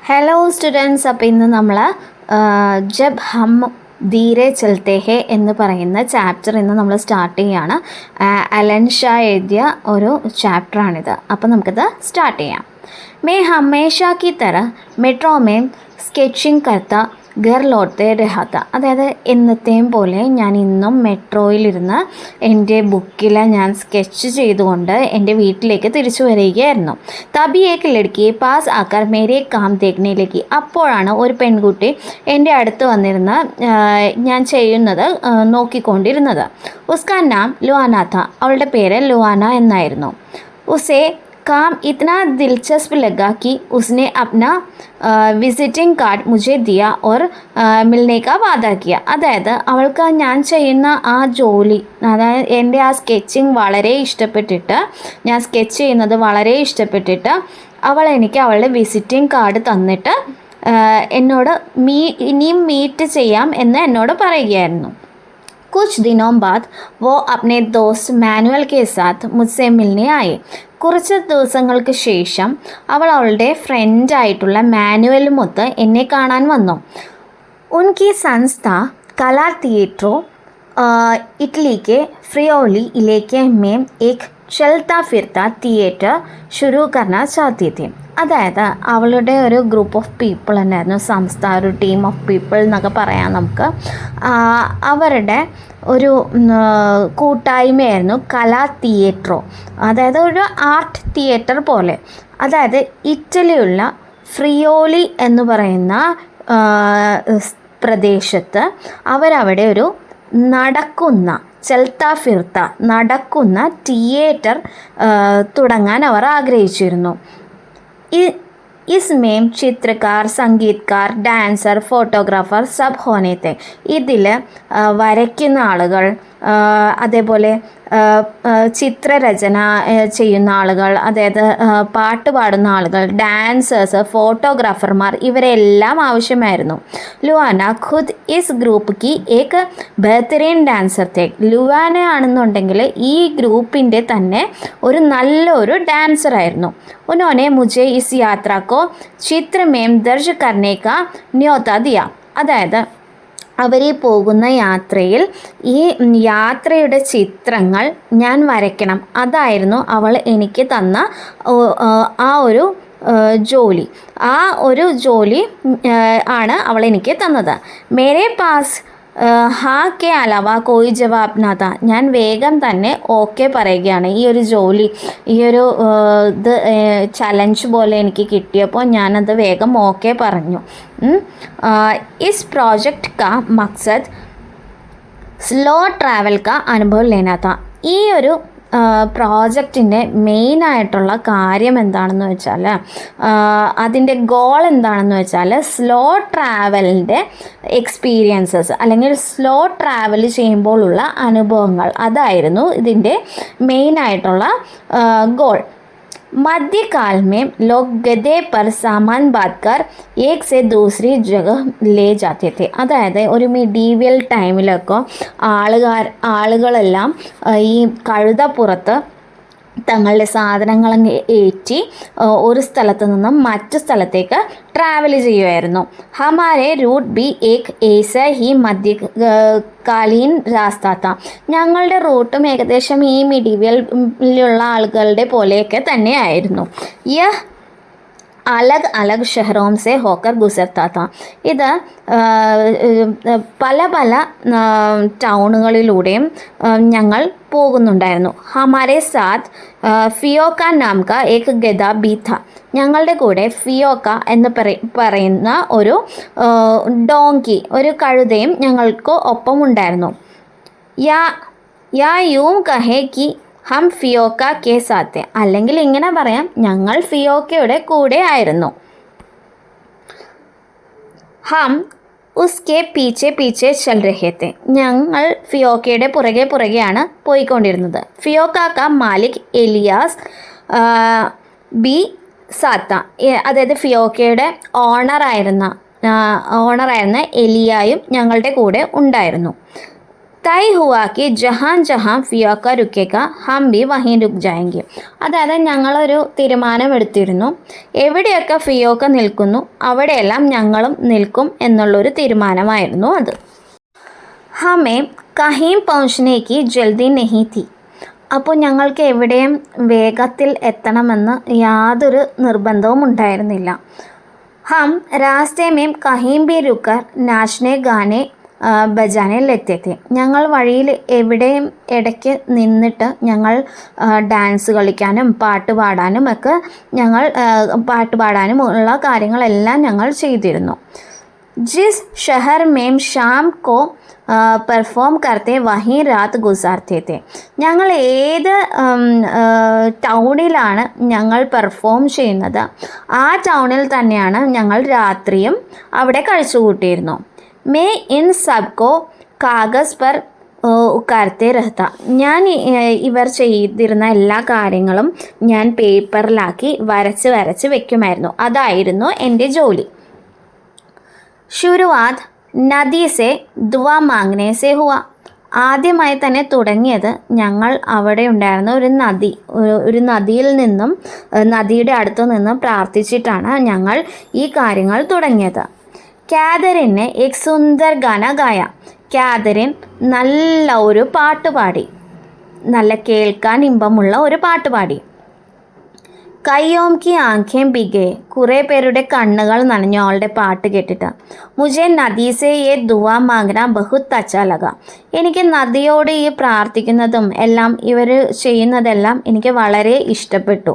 Hello students, അപ്പോൾ ഇന്ന് നമ്മൾ ജബ് ഹം ധീരെ ചലത്തെ ഹെ എന്ന് പറയുന്ന ചാപ്റ്റർ ഇന്ന് നമ്മൾ സ്റ്റാർട്ട് ചെയ്യുകയാണ്. അലൻ ഷാ എഴുതിയ ഒരു ചാപ്റ്ററാണിത്. അപ്പോൾ നമുക്കിത് സ്റ്റാർട്ട് ചെയ്യാം. मैं हमेशा की तरह मेट्रो में स्केचिंग करता घर लौटते रहा था. അതായത് എന്നത്തെയും പോലെ ഞാൻ ഇന്നും മെട്രോയിലിരുന്ന് എൻ്റെ ബുക്കിൽ ഞാൻ സ്കെച്ച് ചെയ്തുകൊണ്ട് എൻ്റെ വീട്ടിലേക്ക് തിരിച്ചു വരികയായിരുന്നു. തബി ഏക് ലഡ്കിയെ പാസ് ആക്കർ മേരെ കാം ദേഖ്നെ ലഗി. അപ്പോഴാണ് ഒരു പെൺകുട്ടി എൻ്റെ അടുത്ത് വന്നിരുന്ന് ഞാൻ ചെയ്യുന്നത് നോക്കിക്കൊണ്ടിരുന്നത്. ഉസ്കാ നാം ലുവാന था. അവളുടെ പേര് ലുവാന എന്നായിരുന്നു. ഉസേ काम इतना दिलचस्प लगा कि उसने अपना വിസിറ്റിംഗ് കാർഡ് മുझे दिया और मिलने का वादा किया. അതായത് അവൾക്ക് ഞാൻ ചെയ്യുന്ന ആ ജോലി, അതായത് എൻ്റെ ആ സ്കെച്ചിങ് വളരെ ഇഷ്ടപ്പെട്ടിട്ട്, ഞാൻ സ്കെച്ച് ചെയ്യുന്നത് വളരെ ഇഷ്ടപ്പെട്ടിട്ട് അവൾ എനിക്ക് അവളുടെ വിസിറ്റിംഗ് കാർഡ് തന്നിട്ട് എന്നോട് ഇനിയും മീറ്റ് ചെയ്യാം എന്ന് എന്നോട് പറയുകയായിരുന്നു. कुछ दिनों बाद वो अपने दोस्त മാനുവൽ के साथ मुझसे मिलने आए. കുറച്ച് ദിവസങ്ങൾക്ക് ശേഷം അവൾ അവളുടെ ഫ്രണ്ടായിട്ടുള്ള മാനുവലുമൊത്ത് എന്നെ കാണാൻ വന്നു. उनकी संस्था कला थिएट्रो इटली के फ्रियोली इलाके में एक चलता फिरता थिएटर शुरू करना चाहती थी. അതായത് അവളുടെ ഒരു ഗ്രൂപ്പ് ഓഫ് പീപ്പിൾ തന്നെയായിരുന്നു, സംസ്ഥ, ഒരു ടീം ഓഫ് പീപ്പിൾ എന്നൊക്കെ പറയാം നമുക്ക്. അവരുടെ ഒരു കൂട്ടായ്മയായിരുന്നു കലാ തിയേറ്ററോ, അതായത് ഒരു ആർട്ട് തിയേറ്റർ പോലെ. അതായത് ഇറ്റലിയുള്ള ഫ്രിയോലി എന്ന് പറയുന്ന പ്രദേശത്ത് അവരവിടെ ഒരു നടക്കുന്ന നടക്കുന്ന തിയേറ്റർ തുടങ്ങാൻ അവർ ആഗ്രഹിച്ചിരുന്നു. इसमें ചിത്രകാർ, സംഗീതക്കാർ, ഡാൻസർ, ഫോട്ടോഗ്രാഫർ സബ് ഹോനെ തെ. ഇതിൽ വരയ്ക്കുന്ന ആളുകൾ, അതേപോലെ ചിത്രരചന ചെയ്യുന്ന ആളുകൾ, അതായത് പാട്ട് പാടുന്ന ആളുകൾ, ഡാൻസേഴ്സ്, ഫോട്ടോഗ്രാഫർമാർ, ഇവരെല്ലാം ആവശ്യമായിരുന്നു. ലുവാന ഖുദ് ഇസ് ഗ്രൂപ്പ് കി ഏക് ബെഹ്തരീൻ ഡാൻസർ തേ. ലുവാന ആണെന്നുണ്ടെങ്കിൽ ഈ ഗ്രൂപ്പിൻ്റെ തന്നെ ഒരു നല്ലൊരു ഡാൻസറായിരുന്നു. ഉन्होंने मुझे इस यात्रा को चित्र में दर्ज करने का न्योता दिया. അതായത് അവർ പോകുന്ന യാത്രയിൽ ഈ യാത്രയുടെ ചിത്രങ്ങൾ ഞാൻ വരയ്ക്കണം, അതായിരുന്നു അവൾ എനിക്ക് തന്ന ആ ഒരു ജോലി. ആ ഒരു ജോലി ആണ് അവൾ എനിക്ക് തന്നത്. മേരെ പാസ് ഹാ കെ അലാവ കോയി ജവാബ് നാഥ. ഞാൻ വേഗം തന്നെ ഓക്കെ പറയുകയാണ്. ഈ ഒരു ജോലി, ഈ ഒരു ഇത് ചലഞ്ച് പോലെ എനിക്ക് കിട്ടിയപ്പോൾ ഞാനത് വേഗം ഓക്കെ പറഞ്ഞു. ഇസ് പ്രോജക്റ്റ് കാ മക്സദ് സ്ലോ ട്രാവൽ കാ അനുഭവം ലേനാ താ. ഈ ഒരു പ്രോജക്റ്റിൻ്റെ മെയിനായിട്ടുള്ള കാര്യം എന്താണെന്ന് വെച്ചാൽ, അതിൻ്റെ ഗോൾ എന്താണെന്ന് വെച്ചാൽ സ്ലോ ട്രാവലിൻ്റെ എക്സ്പീരിയൻസസ്, അല്ലെങ്കിൽ സ്ലോ ട്രാവൽ ചെയ്യുമ്പോഴുള്ള അനുഭവങ്ങൾ, അതായിരുന്നു ഇതിൻ്റെ മെയിനായിട്ടുള്ള ഗോൾ. मध्यकाल में लोग गधे पर सामान बांधकर एक से दूसरी जगह ले जाते थे. അതായത് ഒരു മിഡീവിയൽ ടൈമിലൊക്കെ ആളുകളെല്ലാം ഈ കഴുതപ്പുറത്ത് തങ്ങളുടെ സാധനങ്ങൾ ഏറ്റി ഒരു സ്ഥലത്ത് നിന്നും മറ്റു സ്ഥലത്തേക്ക് ട്രാവൽ ചെയ്യുമായിരുന്നു. ഹമാരെ റൂട്ട് ബി ഏക് ഏസ ഹി മധ്യകാലീൻ രാസ്താത്ത. ഞങ്ങളുടെ റൂട്ടും ഏകദേശം ഈ മിഡീവിയലിലുള്ള ആളുകളുടെ പോലെയൊക്കെ തന്നെയായിരുന്നു. യഹ് അലഗ് അലഗ് ഷഹറോം സെ ഹോക്കർ ഗുസർത്താ താ. ഇത് പല പല ടൗണുകളിലൂടെയും ഞങ്ങൾ പോകുന്നുണ്ടായിരുന്നു. ഹമാരെ സാത്ത് ഫിയോക്ക നാം കാ ഏക് ഗദ ബി ഥ. ഞങ്ങളുടെ കൂടെ ഫിയോക്ക എന്ന് പറയുന്ന ഒരു ഡോങ്കി, ഒരു കഴുതയും ഞങ്ങൾക്ക് ഒപ്പം ഉണ്ടായിരുന്നു. യാ യൂം കഹേ കി ഹം ഫിയോക്ക കെ സാത്തെ. അല്ലെങ്കിൽ ഇങ്ങനെ പറയാം, ഞങ്ങൾ ഫിയോക്കയുടെ കൂടെ ആയിരുന്നു. ഹം ഉസ്കെ പീച്ചെ പീച്ചെ ചൽ രഹേ തെ. ഞങ്ങൾ ഫിയോക്കയുടെ പുറകെയാണ് പോയിക്കൊണ്ടിരുന്നത്. ഫിയോക്ക കാ മാലിക് എലിയാസ് ബി സാത്ത. അതായത് ഫിയോക്കയുടെ ഓണറായിരുന്ന എലിയായും ഞങ്ങളുടെ കൂടെ ഉണ്ടായിരുന്നു. തൈ ഹുവാ കി ജഹാൻ ജഹാൻ ഫിയോക്ക രുക്കേക്ക ഹം ബി വഹീൻ രുക് ജായെങ്കി. അതായത് ഞങ്ങളൊരു തീരുമാനമെടുത്തിരുന്നു, എവിടെയൊക്കെ ഫിയോക്ക നിൽക്കുന്നു അവിടെയെല്ലാം ഞങ്ങളും നിൽക്കും എന്നുള്ളൊരു തീരുമാനമായിരുന്നു അത്. ഹമേ കഹീം പहुंचने ജൽദി നഹീ തി. അപ്പോൾ ഞങ്ങൾക്ക് എവിടെയും വേഗത്തിൽ എത്തണമെന്ന് യാതൊരു നിർബന്ധവും ഉണ്ടായിരുന്നില്ല. ഹം രാസ്തേ മേം കഹീം ബി രുക്കർ നാച്നെ ഗാനെ ബജാനെ ലെത്തേത്തെ. ഞങ്ങൾ വഴിയിൽ എവിടെയും ഇടയ്ക്ക് നിന്നിട്ട് ഞങ്ങൾ ഡാൻസ് കളിക്കാനും പാട്ട് പാടാനും ഒക്കെ പാട്ട് പാടാനും ഉള്ള കാര്യങ്ങളെല്ലാം ഞങ്ങൾ ചെയ്തിരുന്നു. ജിസ് ഷഹർ മേം ഷാം കോ പെർഫോം കർത്തെ വഹീ രാത് ഗുസാർത്തെ തെ. ഞങ്ങൾ ഏത് ടൗണിലാണ് ഞങ്ങൾ പെർഫോം ചെയ്യുന്നത് ആ ടൗണിൽ തന്നെയാണ് ഞങ്ങൾ രാത്രിയും അവിടെ കഴിച്ചു കൂട്ടിയിരുന്നു. മേ ഇൻ സബ്കോ കാഗസ് പർ ഉക്കാർത്തെ രഹത്ത. ഞാൻ ഇവർ ചെയ്തിരുന്ന എല്ലാ കാര്യങ്ങളും ഞാൻ പേപ്പറിലാക്കി വരച്ച് വെക്കുമായിരുന്നു. അതായിരുന്നു എൻ്റെ ജോലി. ശുരുവാത് നദി സെ ദുവാ മാംഗ്നെ സെ ഹുവ. ആദ്യമായി തന്നെ തുടങ്ങിയത് ഞങ്ങൾ അവിടെ ഉണ്ടായിരുന്ന ഒരു നദിയിൽ നിന്നും നദിയുടെ അടുത്തു നിന്നും പ്രാർത്ഥിച്ചിട്ടാണ് ഞങ്ങൾ ഈ കാര്യങ്ങൾ തുടങ്ങിയത്. കാതറിനെ എക് സുന്ദർ ഗാന ഗായ. കാതറിൻ നല്ല ഒരു പാട്ട് പാടി, നല്ല കേൾക്കാൻ ഇമ്പമുള്ള ഒരു പാട്ട് പാടി. കയ്യോം കി ആംഖേം ബിഗെ. കുറേ പേരുടെ കണ്ണുകൾ നനഞ്ഞു അവളുടെ പാട്ട് കേട്ടിട്ട്. മുझे നദി സെ യേ ദുആ മാംഗ്ന ബഹുത് അച്ഛാ ലഗ. എനിക്ക് നദിയോട് ഈ പ്രാർത്ഥിക്കുന്നതും എല്ലാം ഇവർ ചെയ്യുന്നതെല്ലാം എനിക്ക് വളരെ ഇഷ്ടപ്പെട്ടു.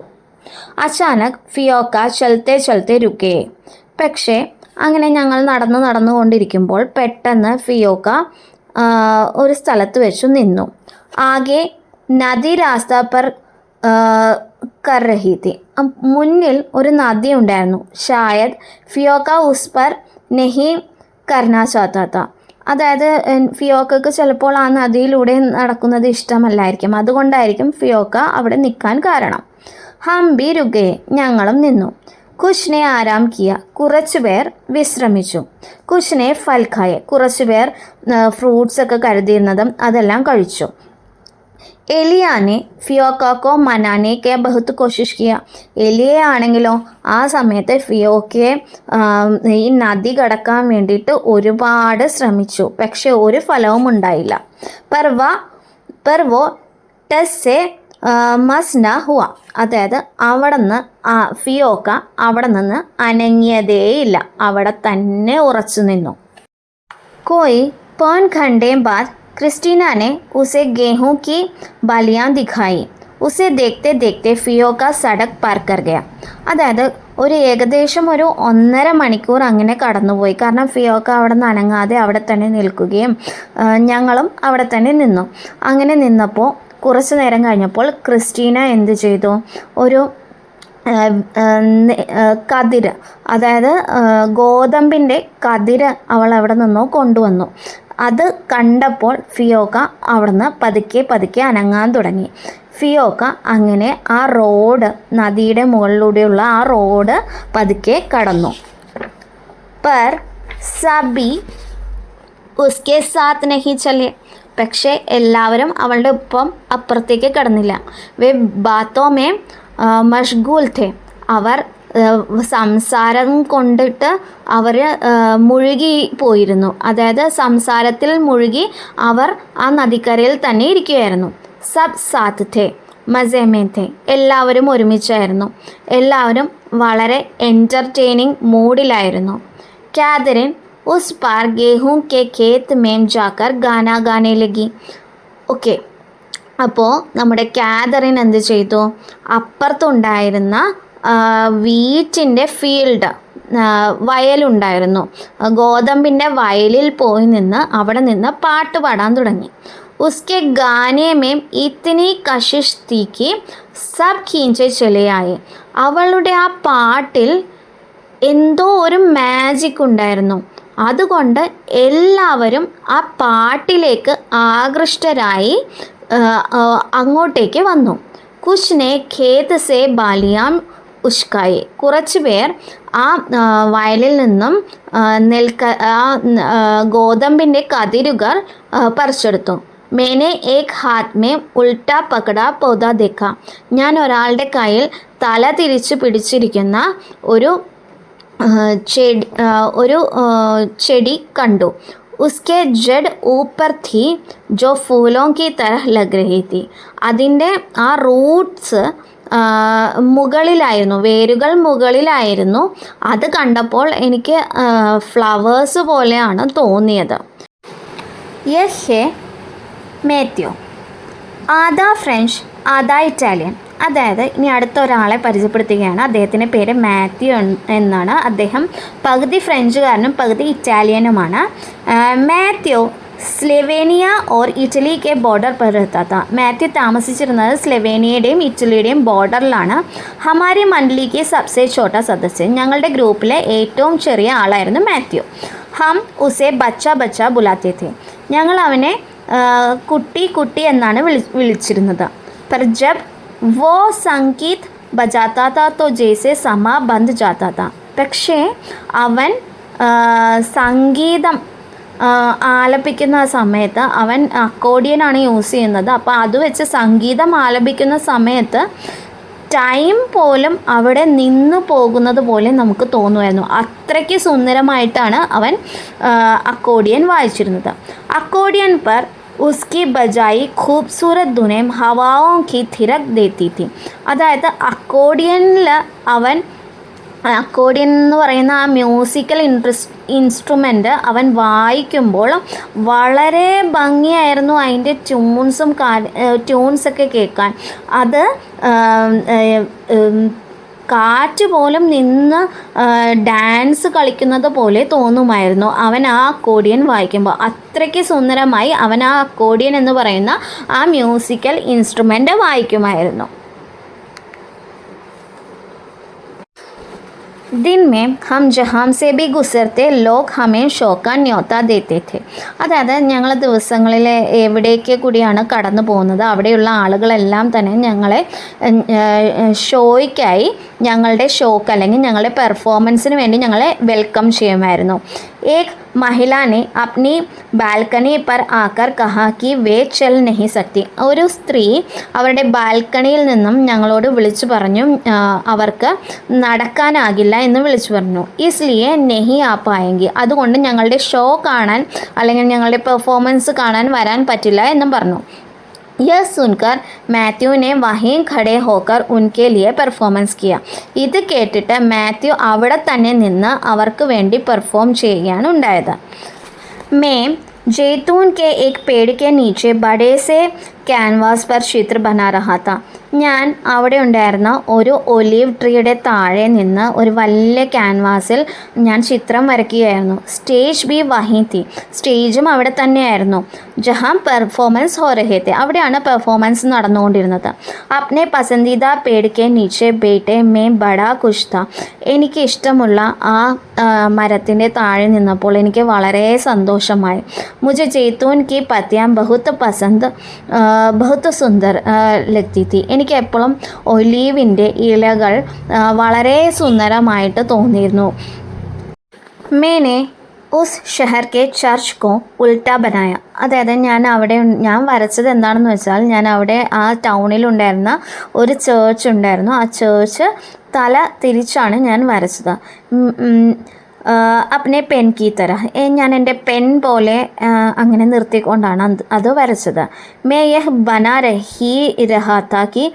അച്ചാനക് ഫിയോക്ക ചലത്തെ ചലത്തെ രുക്കേ. പക്ഷേ അങ്ങനെ ഞങ്ങൾ നടന്നുകൊണ്ടിരിക്കുമ്പോൾ പെട്ടെന്ന് ഫിയോക്ക ഒരു സ്ഥലത്ത് വെച്ച് നിന്നു. ആകെ നദി രാസ്ത പർ കർ രഹി തി. മുന്നിൽ ഒരു നദി ഉണ്ടായിരുന്നു. ഷായദ് ഫിയോക്ക ഉസ് പർ നഹി കർനാ ചാത്താ ത. അതായത് ഫിയോക്കക്ക് ചിലപ്പോൾ ആ നദിയിലൂടെ നടക്കുന്നത് ഇഷ്ടമല്ലായിരിക്കും, അതുകൊണ്ടായിരിക്കും ഫിയോക്ക അവിടെ നിൽക്കാൻ കാരണം. ഹം ബി രുകേ. ഞങ്ങളും നിന്നു. കുഷ്നെ ആരാം കിയ. കുറച്ചു പേർ വിശ്രമിച്ചു. കുഷ്നെ ഫൽ ഖായെ. കുറച്ചു പേർ ഫ്രൂട്ട്സ് ഒക്കെ കരുതിയിരുന്നതും അതെല്ലാം കഴിച്ചു. എലിയാനെ ഫിയോക്കോ മനാനെ കെ ബഹുത്ത് കോശിഷ് കിയ. എലിയെ ആണെങ്കിലോ ആ സമയത്ത് ഫിയോക്കയെ ഈ നദി കടക്കാൻ വേണ്ടിയിട്ട് ഒരുപാട് ശ്രമിച്ചു, പക്ഷെ ഒരു ഫലവും ഉണ്ടായില്ല. പെർവോ ടെസ്സെ മസ്ന ഹുവ. അതായത് അവിടെ നിന്ന് ഫിയോക്ക അവിടെ നിന്ന് അനങ്ങിയതേയില്ല, അവിടെ തന്നെ ഉറച്ചു നിന്നു. കോയി 5 घंटे बाद क्रिस्टीना ने उसे गेहूं की बालियां दिखाई. उसे देखते देखते ഫിയോക്ക സടക് പാർ കർ ഗയ. അതായത് ഏകദേശം ഒരു 1.5 മണിക്കൂർ അങ്ങനെ കടന്നുപോയി. കാരണം ഫിയോക്ക അവിടെ നിന്ന് അനങ്ങാതെ അവിടെ തന്നെ നിൽക്കുകയും ഞങ്ങളും അവിടെ തന്നെ നിന്നു. അങ്ങനെ നിന്നപ്പോൾ കുറച്ച് നേരം കഴിഞ്ഞപ്പോൾ ക്രിസ്റ്റീന എന്ത് ചെയ്തു, ഒരു കതിര്, അതായത് ഗോതമ്പിൻ്റെ കതിര് അവൾ അവിടെ നിന്നോ കൊണ്ടുവന്നു. അത് കണ്ടപ്പോൾ ഫിയോക്ക അവിടുന്ന് പതുക്കെ അനങ്ങാൻ തുടങ്ങി. ഫിയോക്ക അങ്ങനെ ആ റോഡ്, നദിയുടെ മുകളിലൂടെയുള്ള ആ റോഡ് പതുക്കെ കടന്നു. പർ സബി ഉസ്കെ സാത്ത് നഹി ചലെ. പക്ഷേ എല്ലാവരും അവളുടെ ഒപ്പം അപ്പുറത്തേക്ക് കടന്നില്ല. വേ ബാത്തോമേ മഷ്ഗൂൽ ഥേ. അവർ സംസാരം കൊണ്ടിട്ട് അവർ മുഴുകി പോയിരുന്നു. അതായത് സംസാരത്തിൽ മുഴുകി അവർ ആ നദിക്കരയിൽ തന്നെ ഇരിക്കുകയായിരുന്നു. സബ് സാത്ത് ഥേ മസേമേ ഥേ. എല്ലാവരും ഒരുമിച്ചായിരുന്നു. എല്ലാവരും വളരെ എൻ്റർടൈനിങ് മൂഡിലായിരുന്നു. കാതറിൻ ഉസ് പാർ ഗേഹൂം കെ ഖേത്ത് മേം ജാക്കർ ഗാന ഗാനെ ലഗി. ഓക്കെ, അപ്പോൾ നമ്മുടെ കാതറിൻ എന്ത് ചെയ്തു, അപ്പുറത്തുണ്ടായിരുന്ന വീറ്റിൻ്റെ ഫീൽഡ്, വയലുണ്ടായിരുന്നു, ഗോതമ്പിൻ്റെ വയലിൽ പോയി നിന്ന് അവിടെ നിന്ന് പാട്ട് പാടാൻ തുടങ്ങി. ഉസ്കെ ഗാനെ മേം ഇത്തിനി കശിഷ് തീക്കി സബ് ഖീഞ്ചെ ചലയായി. അവളുടെ ആ പാട്ടിൽ എന്തോ ഒരു മാജിക് ഉണ്ടായിരുന്നു. അതുകൊണ്ട് എല്ലാവരും ആ പാട്ടിലേക്ക് ആകൃഷ്ടരായി അങ്ങോട്ടേക്ക് വന്നു. കുഷ്നെ ഖേത്ത് സെ ബാലിയാം ഉഷ്കായി. കുറച്ച് പേർ ആ വയലിൽ നിന്നും ഗോതമ്പിൻ്റെ കതിരുകൾ പറിച്ചെടുത്തു. മേനെ ഏക് ഹാത്ത് മേ ഉൾട്ടാ പകടാ പൗധ ദേഖ. ഞാൻ ഒരാളുടെ കയ്യിൽ തല തിരിച്ച് പിടിച്ചിരിക്കുന്ന ഒരു ചെടി കണ്ടു. ഉസ്കെ ജഡ് ഊപ്പർ ഥി ജോ ഫൂലോं की तरह लग रही थी. അതിൻ്റെ ആ റൂട്ട്സ് മുകളിലായിരുന്നു, വേരുകൾ മുകളിലായിരുന്നു. അത് കണ്ടപ്പോൾ എനിക്ക് ഫ്ലവേഴ്സ് പോലെയാണ് തോന്നിയത്. യഹ് ഹേ മാത്യു, ആധാ ഫ്രഞ്ച് ആധാ ഇറ്റാലിയൻ. അതായത് ഇനി അടുത്ത ഒരാളെ പരിചയപ്പെടുത്തുകയാണ്. അദ്ദേഹത്തിൻ്റെ പേര് മാത്യു എന്നാണ്. അദ്ദേഹം പകുതി ഫ്രഞ്ചുകാരനും പകുതി ഇറ്റാലിയനുമാണ്. മാത്യു സ്ലെവേനിയ ഓർ ഇറ്റലിക്ക് ബോർഡർ पर रहता था. മാത്യു താമസിച്ചിരുന്നത് സ്ലെവേനിയയുടെയും ഇറ്റലിയുടെയും ബോർഡറിലാണ്. ഹമാരി മണ്ഡലിക്ക് സബ്സെ ഛോട്ട സദസ്യ. ഞങ്ങളുടെ ഗ്രൂപ്പിലെ ഏറ്റവും ചെറിയ ആളായിരുന്നു മാത്യു. ഹം ഉസെ ബച്ച ബച്ച ബുലാത്തെ थे. ഞങ്ങൾ അവനെ കുട്ടി കുട്ടി എന്നാണ് വിളിച്ചിരുന്നത്. पर जब वो संगीत बजाता था तो जैसे समा बंध जाता था. പക്ഷേ അവൻ സംഗീതം ആലപിക്കുന്ന സമയത്ത് അവൻ അക്കോർഡിയനാണ് യൂസ് ചെയ്യുന്നത്. അപ്പോൾ അത് വെച്ച് സംഗീതം ആലപിക്കുന്ന സമയത്ത് ടൈം പോലും അവിടെ നിന്നു പോകുന്നത് പോലെ നമുക്ക് തോന്നുമായിരുന്നു. അത്രയ്ക്ക് സുന്ദരമായിട്ടാണ് അവൻ അക്കോർഡിയൻ വായിച്ചിരുന്നത്. അക്കോർഡിയൻ पर उसकी बजाई खूबसूरत धुनें हवाओं की थिरक देती थी. അതായത് അക്കോർഡിയനിൽ അക്കോർഡിയൻ എന്ന് പറയുന്ന ആ മ്യൂസിക്കൽ ഇൻസ്ട്രുമെൻ്റ് അവൻ വായിക്കുമ്പോൾ വളരെ ഭംഗിയായിരുന്നു അതിൻ്റെ ട്യൂൺസൊക്കെ കേൾക്കാൻ. അത് കാറ്റ് പോലും നിന്ന് ഡാൻസ് കളിക്കുന്നത് പോലെ തോന്നുമായിരുന്നു അവൻ ആ അക്കോർഡിയൻ വായിക്കുമ്പോൾ. അത്രയ്ക്ക് സുന്ദരമായി അവൻ ആ അക്കോർഡിയൻ എന്ന് പറയുന്ന ആ മ്യൂസിക്കൽ ഇൻസ്ട്രുമെൻ്റ് വായിക്കുമായിരുന്നു. दिन में हम जहाँ से भी गुजरते लोग हमें शौका न्योता देते थे. അതായത് ഞങ്ങൾ ദിവസങ്ങളിൽ എവിടേക്ക് കൂടിയാണ് കടന്നു പോകുന്നത് അവിടെയുള്ള ആളുകളെല്ലാം തന്നെ ഞങ്ങളെ ഷോയ്ക്കായി, ഞങ്ങളുടെ ഷോക്ക് അല്ലെങ്കിൽ ഞങ്ങളുടെ പെർഫോമൻസിന് വേണ്ടി ഞങ്ങളെ വെൽക്കം ചെയ്യുമായിരുന്നു. एक महिला ने अपनी ബാൽക്കണി पर आकर कहा कि वे चल नहीं सकती. ഒരു സ്ത്രീ അവരുടെ ബാൽക്കണിയിൽ നിന്നും ഞങ്ങളോട് വിളിച്ചു പറഞ്ഞു അവർക്ക് നടക്കാനാകില്ല എന്ന് വിളിച്ചു പറഞ്ഞു. ഇസ്ലിയെ നെഹി ആപ്പായെങ്കിൽ, അതുകൊണ്ട് ഞങ്ങളുടെ ഷോ കാണാൻ അല്ലെങ്കിൽ ഞങ്ങളുടെ പെർഫോമൻസ് കാണാൻ വരാൻ പറ്റില്ല എന്നും പറഞ്ഞു. यह सुनकर മാത്യു ने वहीं खड़े होकर उनके लिए പെർഫോമൻസ് किया. ഇത് കേട്ടിട്ട് മാത്യു അവിടെ തന്നെ നിന്ന് അവർക്ക് വേണ്ടി പെർഫോം ചെയ്യുകയാണ് ഉണ്ടായത്. मैं जैतून के एक पेड़ के नीचे बड़े से कैनवास पर चित्र बना रहा था. ഞാൻ അവിടെ ഉണ്ടായിരുന്ന ഒരു ഒലീവ് ട്രീയുടെ താഴെ നിന്ന് ഒരു വലിയ ക്യാൻവാസിൽ ഞാൻ ചിത്രം വരയ്ക്കുകയായിരുന്നു. സ്റ്റേജ് ബി വഹീ തി. സ്റ്റേജും അവിടെ തന്നെയായിരുന്നു. ജഹാം പെർഫോമൻസ് ഹോ രഹേ തെ. അവിടെയാണ് പെർഫോമൻസ് നടന്നുകൊണ്ടിരുന്നത്. അപ്നെ പസന്ദീദ പേട് കെ നീച്ചെ ബേട്ടെ മേ ബഡാ ഖുഷ് താ. എനിക്ക് ഇഷ്ടമുള്ള ആ മരത്തിൻ്റെ താഴെ നിന്നപ്പോൾ എനിക്ക് വളരെ സന്തോഷമായി. മുझे जैतून की पत्तियां बहुत पसंद बहुत सुंदर लगती थी. എനിക്ക് എപ്പോഴും ഒലീവിൻ്റെ ഇലകൾ വളരെ സുന്ദരമായിട്ട് തോന്നിയിരുന്നു. മേനെ ഉസ് ഷഹർ കെ ചർച്ച് കോ ഉൾട്ടാ ബനായ. അതായത് ഞാൻ വരച്ചത് എന്താണെന്ന് വെച്ചാൽ ഞാൻ അവിടെ ആ ടൗണിലുണ്ടായിരുന്ന ഒരു ചേർച്ച് ഉണ്ടായിരുന്നു. ആ ചേർച്ച് തല തിരിച്ചാണ് ഞാൻ വരച്ചത്. അപ്നെ പെൻ കീ തരഹ. ഞാൻ എൻ്റെ പെൻ പോലെ അങ്ങനെ നിർത്തിക്കൊണ്ടാണ് അത് വരച്ചത്. മേ യഹ് ബനാ രഹി രഹാ താ കി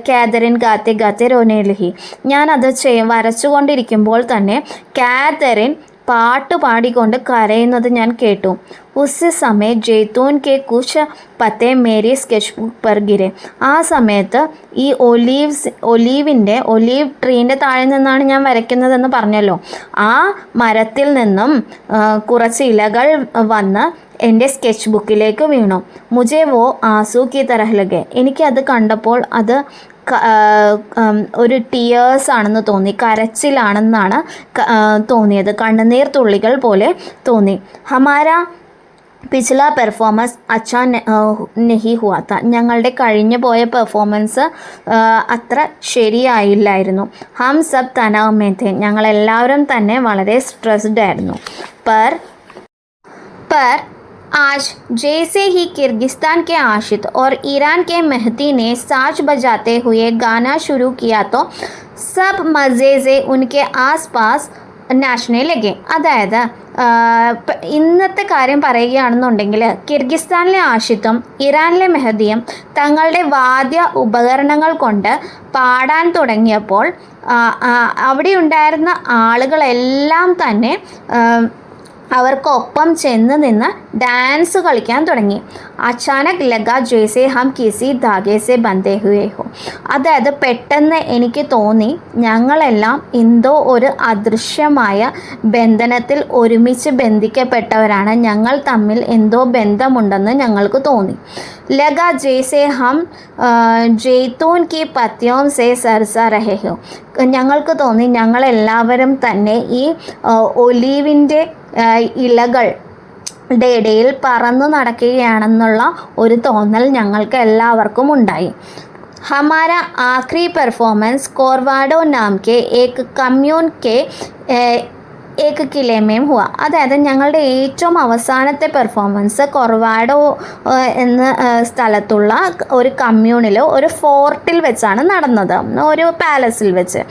കാതറിൻ ഗാത്തെ ഗാത്തെ റോനെ ലഹി. ഞാനത് വരച്ചുകൊണ്ടിരിക്കുമ്പോൾ തന്നെ കാതറിൻ പാട്ട് പാടിക്കൊണ്ട് കരയുന്നത് ഞാൻ കേട്ടു. ഉസ് സമയ ജൈത്തൂൻ കെ കുച്ച് പത്തേ മേരി സ്കെച്ച് ബുക്ക് പർ ഗിരെ. ആ സമയത്ത് ഈ ഒലീവ് ട്രീൻ്റെ താഴെ നിന്നാണ് ഞാൻ വരയ്ക്കുന്നതെന്ന് പറഞ്ഞല്ലോ. ആ മരത്തിൽ നിന്നും കുറച്ച് ഇലകൾ വന്ന് എൻ്റെ സ്കെച്ച് ബുക്കിലേക്ക് വീണു. മുझे वो आंसू की तरह लगे. എനിക്കത് കണ്ടപ്പോൾ അത് ഒരു ടിയേഴ്സ് ആണെന്ന് തോന്നി, കരച്ചിലാണെന്നാണ് തോന്നിയത്, കണ്ണുനീർ തുള്ളികൾ പോലെ തോന്നി. ഹമാര പിछല പെർഫോമൻസ് അച്ഛാ നഹി ഹുവാ താ. ഞങ്ങളുടെ കഴിഞ്ഞു പോയ പെർഫോമൻസ് അത്ര ശരിയായില്ലായിരുന്നു. ഹം സബ് തനാവ് മേ ഥേ. ഞങ്ങളെല്ലാവരും തന്നെ വളരെ സ്ട്രെസ്ഡ് ആയിരുന്നു. पर आज जैसे ही किर्गिस्तान के आशिक और ईरान के मेहदी ने साज बजाते हुए गाना शुरू किया तो सब मज़े से उनके आसपास നാഷണൽ ലഗെ. അതായത് ഇന്നത്തെ കാര്യം പറയുകയാണെന്നുണ്ടെങ്കിൽ കിർഗിസ്ഥാനിലെ ആഷിത്തും ഇറാനിലെ മെഹദിയും തങ്ങളുടെ വാദ്യ ഉപകരണങ്ങൾ കൊണ്ട് പാടാൻ തുടങ്ങിയപ്പോൾ അവിടെ ഉണ്ടായിരുന്ന ആളുകളെല്ലാം തന്നെ അവർക്കൊപ്പം ചെന്ന് നിന്ന് ഡാൻസ് കളിക്കാൻ തുടങ്ങി. അച്ചാനക് ലഗ ജൈസെ ഹം കിസി ധാഗേസെ ബന്ധേ ഹുവേ ഹോ. അതായത് പെട്ടെന്ന് എനിക്ക് തോന്നി ഞങ്ങളെല്ലാം എന്തോ ഒരു അദൃശ്യമായ ബന്ധനത്തിൽ ഒരുമിച്ച് ബന്ധിക്കപ്പെട്ടവരാണ്, ഞങ്ങൾ തമ്മിൽ എന്തോ ബന്ധമുണ്ടെന്ന് ഞങ്ങൾക്ക് തോന്നി. ലഗ ജൈസെ ഹം ജെയ്തൂൻ കി പത്യോം സെ സർസ രഹേ ഹോ. ഞങ്ങൾക്ക് തോന്നി ഞങ്ങളെല്ലാവരും തന്നെ ഈ ഒലീവിൻ്റെ ഇലകളുടെ ഇടയിൽ പറന്നു നടക്കുകയാണെന്നുള്ള ഒരു തോന്നൽ ഞങ്ങൾക്ക് എല്ലാവർക്കും ഉണ്ടായി. ഹമാര ആഖ്രി പെർഫോമൻസ് കോർവാഡോ നാം കെ ഏക് കമ്മ്യൂൺ കെ ഏക് കിലേമേം ഹുവ. അതായത് ഞങ്ങളുടെ ഏറ്റവും അവസാനത്തെ പെർഫോമൻസ് കൊർവാഡോ എന്ന സ്ഥലത്തുള്ള ഒരു കമ്മ്യൂണിൽ ഒരു ഫോർട്ടിൽ വെച്ചാണ് നടന്നത്, ഒരു പാലസിൽ വെച്ച്.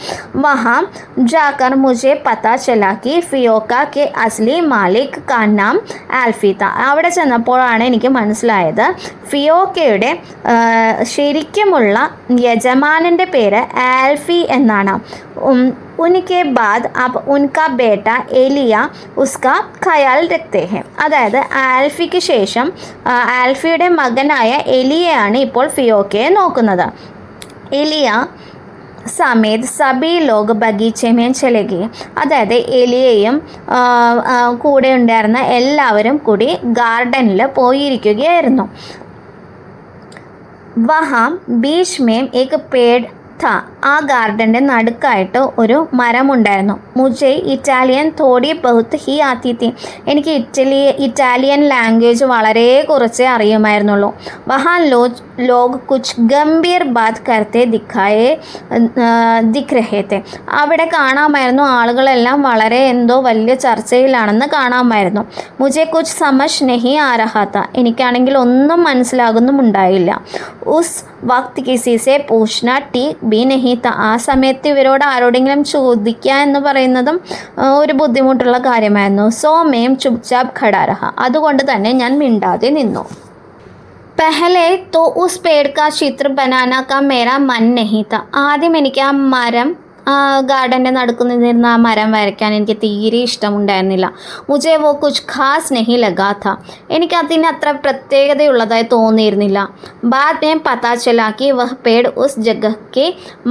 വഹാം ജാക്കർ മുझे പത്താ ചലാ കി ഫിയോക്ക കെ അസ്ലി മാലിക് കാ നാം ആൽഫി താ. അവിടെ ചെന്നപ്പോഴാണ് എനിക്ക് മനസ്സിലായത് ഫിയോക്കയുടെ ശരിക്കുമുള്ള യജമാനൻ്റെ പേര് ആൽഫി എന്നാണ്. ഉനके बाद अब उनका बेटा एलिया उसका ഖയാൽ രഖ്തേ ഹെ. അതായത് ആൽഫിക്ക് ശേഷം ആൽഫിയുടെ മകനായ എലിയയാണ് ഇപ്പോൾ ഫിയോക്കയെ നോക്കുന്നത്. എലിയ സമേത് സബി ലോഗ് ബഗീച്ചെ മേം ചലെ ഗയെ. അതായത് എലിയയും കൂടെ ഉണ്ടായിരുന്ന എല്ലാവരും കൂടി ഗാർഡനിൽ പോയിരിക്കുകയായിരുന്നു. വഹാം ബീച്ച് മേം ഏക് പേഡ് ഥാ. ആ ഗാർഡൻ്റെ നടുക്കായിട്ട് ഒരു മരമുണ്ടായിരുന്നു. മുझे ഇറ്റാലിയൻ തോടി ബഹുത്ത് ഹി ആത്തി തി. എനിക്ക് ഇറ്റാലിയൻ ലാംഗ്വേജ് വളരെ കുറച്ചേ അറിയുമായിരുന്നുള്ളൂ. വഹാൻ ലോഗ് കുച്ച് ഗംഭീർ ബാത് കർത്തെ ദിഖ് രഹേ തെ. അവിടെ കാണാമായിരുന്നു ആളുകളെല്ലാം വളരെ എന്തോ വലിയ ചർച്ചയിലാണെന്ന് കാണാമായിരുന്നു. മുझे കുച്ച് സമജ് നഹി ആ രഹാ താ. എനിക്കാണെങ്കിൽ ഒന്നും മനസ്സിലാകുന്നുമുണ്ടായില്ല. ഉസ് വക്ത് കിസി സെ പൂച്ച്ന ടീക് ബി നഹി താ. ആ സമയത്ത് ഇവരോട് ആരോടെങ്കിലും ചോദിക്കുക എന്ന് പറയുന്നതും ഒരു ബുദ്ധിമുട്ടുള്ള കാര്യമായിരുന്നു. സോ മേം ചുപ്ചാപ് ഖടാ രഹ. അതുകൊണ്ട് തന്നെ ഞാൻ മിണ്ടാതെ നിന്നു. പെഹലെ തോ ഉസ് പേഡ് കാ ചിത്ര ബനാന കാ മേരാ മൻ നഹി താ. ആദ്യം എനിക്ക് ആ മരം ഗാർഡൻ്റെ നടുക്ക് നിന്നിരുന്ന ആ മരം വരയ്ക്കാൻ എനിക്ക് തീരെ ഇഷ്ടമുണ്ടായിരുന്നില്ല. മുझे वो कुछ खास नहीं लगा था. എനിക്കതിന് അത്ര പ്രത്യേകതയുള്ളതായി തോന്നിയിരുന്നില്ല. बाद में पता चला कि वह पेड़ उस जगह के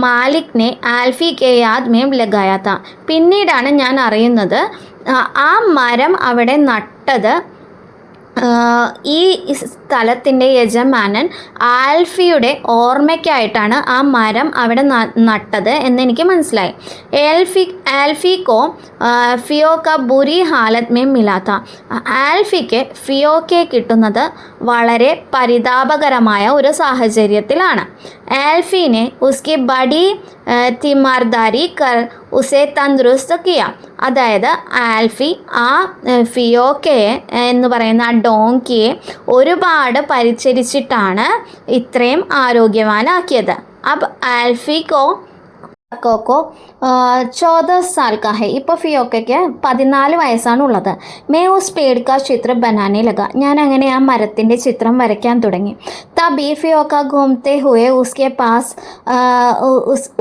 मालिक ने आल्फी के याद में लगाया था. പിന്നീടാണ് ഞാൻ അറിയുന്നത് ആ മരം അവിടെ നട്ടത് ഈ സ്ഥലത്തിൻ്റെ യജമാനൻ ആൽഫിയുടെ ഓർമ്മയ്ക്കായിട്ടാണ് ആ മരം അവിടെ നട്ടത് എന്നെനിക്ക് മനസ്സിലായി. ആൽഫിക്കോ ഫിയോക്ക ബുരി ഹാലത് മേ മിലാത്ത. ആൽഫിക്ക് ഫിയോക്കയെ കിട്ടുന്നത് വളരെ പരിതാപകരമായ ഒരു സാഹചര്യത്തിലാണ്. ആൽഫിനെ ഉസ്കി ബഡി തിമാർദാരി കർ ഉസെ തന്ദുരുസ്ത് കിയ. അതായത് ആൽഫി ആ ഫിയോക്കയെ എന്ന് പറയുന്ന ആ ഡോങ്കിയെ ഒരുപാട് പരിചരിച്ചിട്ടാണ് ഇത്രയും ആരോഗ്യവാനാക്കിയത്. അബ് ആൽഫിക്കോ 14 साल का है. ഇപ്പോൾ ഫിയോക്കയ്ക്ക് 14 വയസ്സാണുള്ളത്. മേ ഉസ് പേഡ് കാ ചിത്ര ബനാനെ ലഗ. ഞാൻ അങ്ങനെ ആ മരത്തിൻ്റെ ചിത്രം വരയ്ക്കാൻ തുടങ്ങി. തബി ഫിയോക്ക ഘൂമത്തെ ഹുए उसके पास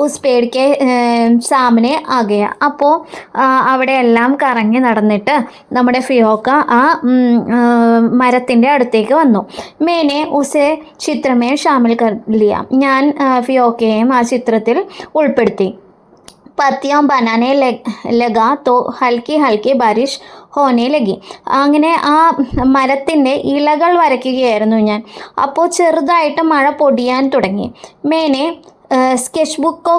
उस पेड़ के सामने आ गया. അപ്പോൾ അവിടെ എല്ലാം കറങ്ങി നടന്നിട്ട് നമ്മുടെ ഫിയോക്ക ആ മരത്തിൻ്റെ അടുത്തേക്ക് വന്നു. മേനെ ഉസെ ചിത്രമേ ഷാമിൽ കർ ലിയ. ഞാൻ ഫിയോക്കയെയും ആ ചിത്രത്തിൽ ഉൾപ്പെടുത്തി. പത്തിയോം ബനാനെ ലഗാ തോ ഹൽക്കി ഹൽക്കി ബാരിഷ് ഹോനെ ലഗി. അങ്ങനെ ആ മരത്തിൻ്റെ ഇലകൾ വരയ്ക്കുകയായിരുന്നു ഞാൻ. അപ്പോൾ ചെറുതായിട്ട് മഴ പൊടിയാൻ തുടങ്ങി. മേനെ സ്കെച്ച് ബുക്ക്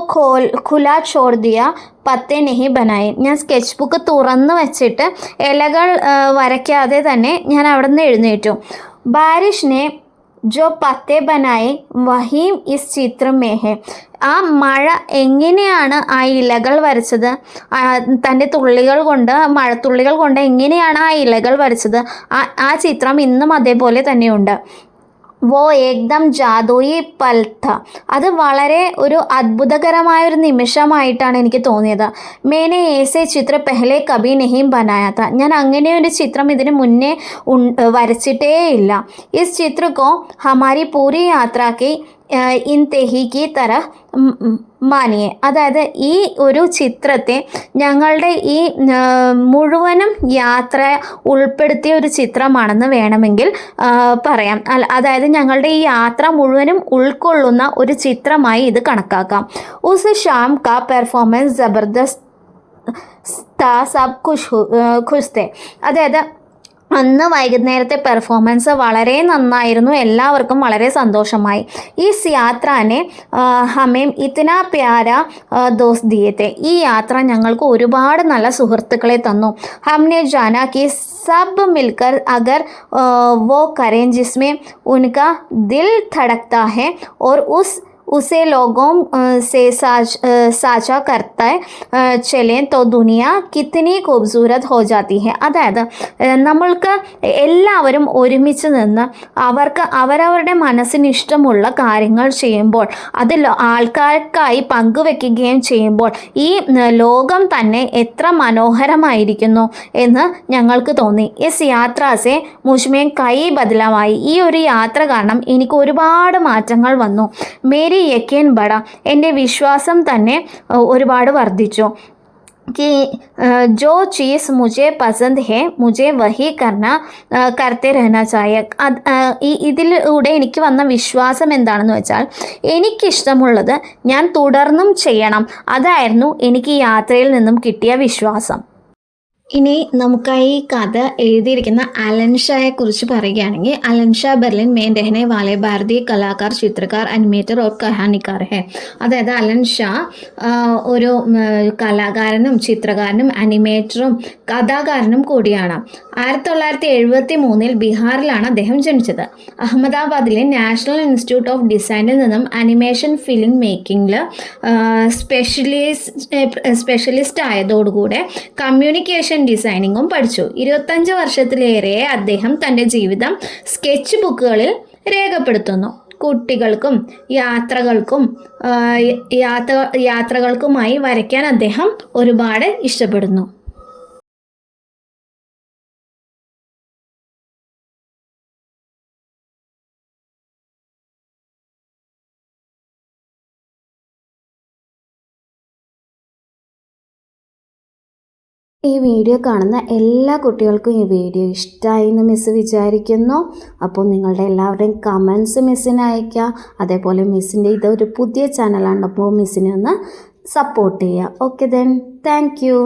ഖുല ചോട് ദിയ പത്തേ നെഹി ബനായി. ഞാൻ സ്കെച്ച് ബുക്ക് തുറന്ന് വെച്ചിട്ട് ഇലകൾ വരയ്ക്കാതെ തന്നെ ഞാൻ അവിടെ നിന്ന് എഴുന്നേറ്റു. ബാരിഷിനെ ജോ പത്തേ ബനായി വഹീം ഇസ് ചിത്രം മേ ഹെ. ആ മഴ എങ്ങനെയാണ് ആ ഇലകൾ വരച്ചത്, തൻ്റെ തുള്ളികൾ കൊണ്ട്, മഴത്തുള്ളികൾ കൊണ്ട് എങ്ങനെയാണ് ആ ഇലകൾ വരച്ചത്, ആ ചിത്രം ഇന്നും അതേപോലെ തന്നെയുണ്ട്. വോ ഏകദം ജാദുയി പൽ ഥ. അത് വളരെ ഒരു അത്ഭുതകരമായൊരു നിമിഷമായിട്ടാണ് എനിക്ക് തോന്നിയത്. മേനെ ഏസെ ചിത്ര പെഹ്ലെ കബി നെഹി ബനായ ഥ. ഞാൻ അങ്ങനെ ഒരു ചിത്രം ഇതിന് മുന്നേ വരച്ചിട്ടേ ഇല്ല. ഇസ് ചിത്ര കോ ഹമാരി പൂരി യാത്രാക്കി ഇൻതെഹി തരഹ് മാനിയെ. അതായത് ഈ ഒരു ചിത്രത്തെ ഞങ്ങളുടെ ഈ മുഴുവനും യാത്ര ഉൾപ്പെടുത്തിയ ഒരു ചിത്രമാണെന്ന് വേണമെങ്കിൽ പറയാം. അതായത് ഞങ്ങളുടെ ഈ യാത്ര മുഴുവനും ഉൾക്കൊള്ളുന്ന ഒരു ചിത്രമായി ഇത് കണക്കാക്കാം. ഉസ് ഷാം കാ പെർഫോമൻസ് ജബർദസ്ത് താ, സബ് ഖുഷ് തെ. അതായത് അന്ന് വൈകുന്നേരത്തെ പെർഫോമൻസ് വളരെ നന്നായിരുന്നു, എല്ലാവർക്കും വളരെ സന്തോഷമായി. ഇസ് യാത്രനെ ഹമേം ഇത്തന പ്യാര ദോസ്ത് ദിയേ തെ. ഈ യാത്ര ഞങ്ങൾക്ക് ഒരുപാട് നല്ല സുഹൃത്തുക്കളെ തന്നു. ഹംനെ ജാന കി സബ് മിൽക്കർ അഗർ വോ കരേം ജിസ്മേ ഉൻകാ ദിൽ ധടക്താ ഹെ ഓർ उसे लोगों से साझा करते चलें तो दुनिया कितनी खूबसूरत हो जाती है. അതായത് നമ്മൾക്ക് എല്ലാവരും ഒരുമിച്ച് നിന്ന് അവർക്ക് അവരവരുടെ മനസ്സിന് ഇഷ്ടമുള്ള കാര്യങ്ങൾ ചെയ്യുമ്പോൾ, അതിൽ ആൾക്കാർക്കായി പങ്കുവെക്കുകയും ചെയ്യുമ്പോൾ ഈ ലോകം തന്നെ എത്ര മനോഹരമായിരിക്കുന്നു എന്ന് ഞങ്ങൾക്ക് തോന്നി. ഇസ് യാത്രാസെ മുഷ്മേ കൈ ബദലമായി. ഈ ഒരു യാത്ര കാരണം എനിക്ക് ഒരുപാട് മാറ്റങ്ങൾ വന്നു. മേരി യക്കീൻ ബട. എൻ്റെ വിശ്വാസം തന്നെ ഒരുപാട് വർദ്ധിച്ചു. कि जो चीज़ मुझे पसंद है मुझे वही करते रहना चाहिए. ഇതിലൂടെ എനിക്ക് വന്ന വിശ്വാസം എന്താണെന്ന് വെച്ചാൽ, എനിക്കിഷ്ടമുള്ളത് ഞാൻ തുടർന്നും ചെയ്യണം. അതായിരുന്നു എനിക്ക് ഈ യാത്രയിൽ നിന്നും കിട്ടിയ വിശ്വാസം. ഇനി നമുക്ക് ഈ കഥ എഴുതിയിരിക്കുന്ന അലൻ ഷായെ കുറിച്ച് പറയുകയാണെങ്കിൽ, Allen Shah Berlin main രഹനെ വാലെ Bharatiya കലാകാർ, Chitrakar, animator or കഹാനിക്കാർ ഹെ. അതായത് അലൻ ഷാ ഒരു കലാകാരനും ചിത്രകാരനും അനിമേറ്ററും കഥാകാരനും കൂടിയാണ്. 1973 ബീഹാറിലാണ് അദ്ദേഹം ജനിച്ചത്. അഹമ്മദാബാദിലെ നാഷണൽ ഇൻസ്റ്റിറ്റ്യൂട്ട് ഓഫ് ഡിസൈനിൽ നിന്നും അനിമേഷൻ ഫിലിം മേക്കിങ്ങിൽ സ്പെഷ്യലിസ്റ്റ് ആയതോടുകൂടെ കമ്മ്യൂണിക്കേഷൻ ഡിസൈനിങ്ങും പഠിച്ചു. 25 വർഷത്തിലേറെ അദ്ദേഹം തൻ്റെ ജീവിതം സ്കെച്ച് ബുക്കുകളിൽ രേഖപ്പെടുത്തുന്നു. കുട്ടികൾക്കും യാത്രകൾക്കുമായി വരയ്ക്കാൻ അദ്ദേഹം ഒരുപാട് ഇഷ്ടപ്പെടുന്നു. ഈ വീഡിയോ കാണുന്ന എല്ലാ കുട്ടികൾക്കും ഈ വീഡിയോ ഇഷ്ടമായി എന്ന് മിസ്സ് വിചാരിക്കുന്നു. അപ്പോൾ നിങ്ങളുടെ എല്ലാവരുടെയും കമൻസ് മിസ്സിന് അയയ്ക്കുക. അതേപോലെ മിസ്സിൻ്റെ ഇതൊരു പുതിയ ചാനലാണ്, അപ്പോൾ മിസ്സിനെ ഒന്ന് സപ്പോർട്ട് ചെയ്യുക. Okay then, thank you.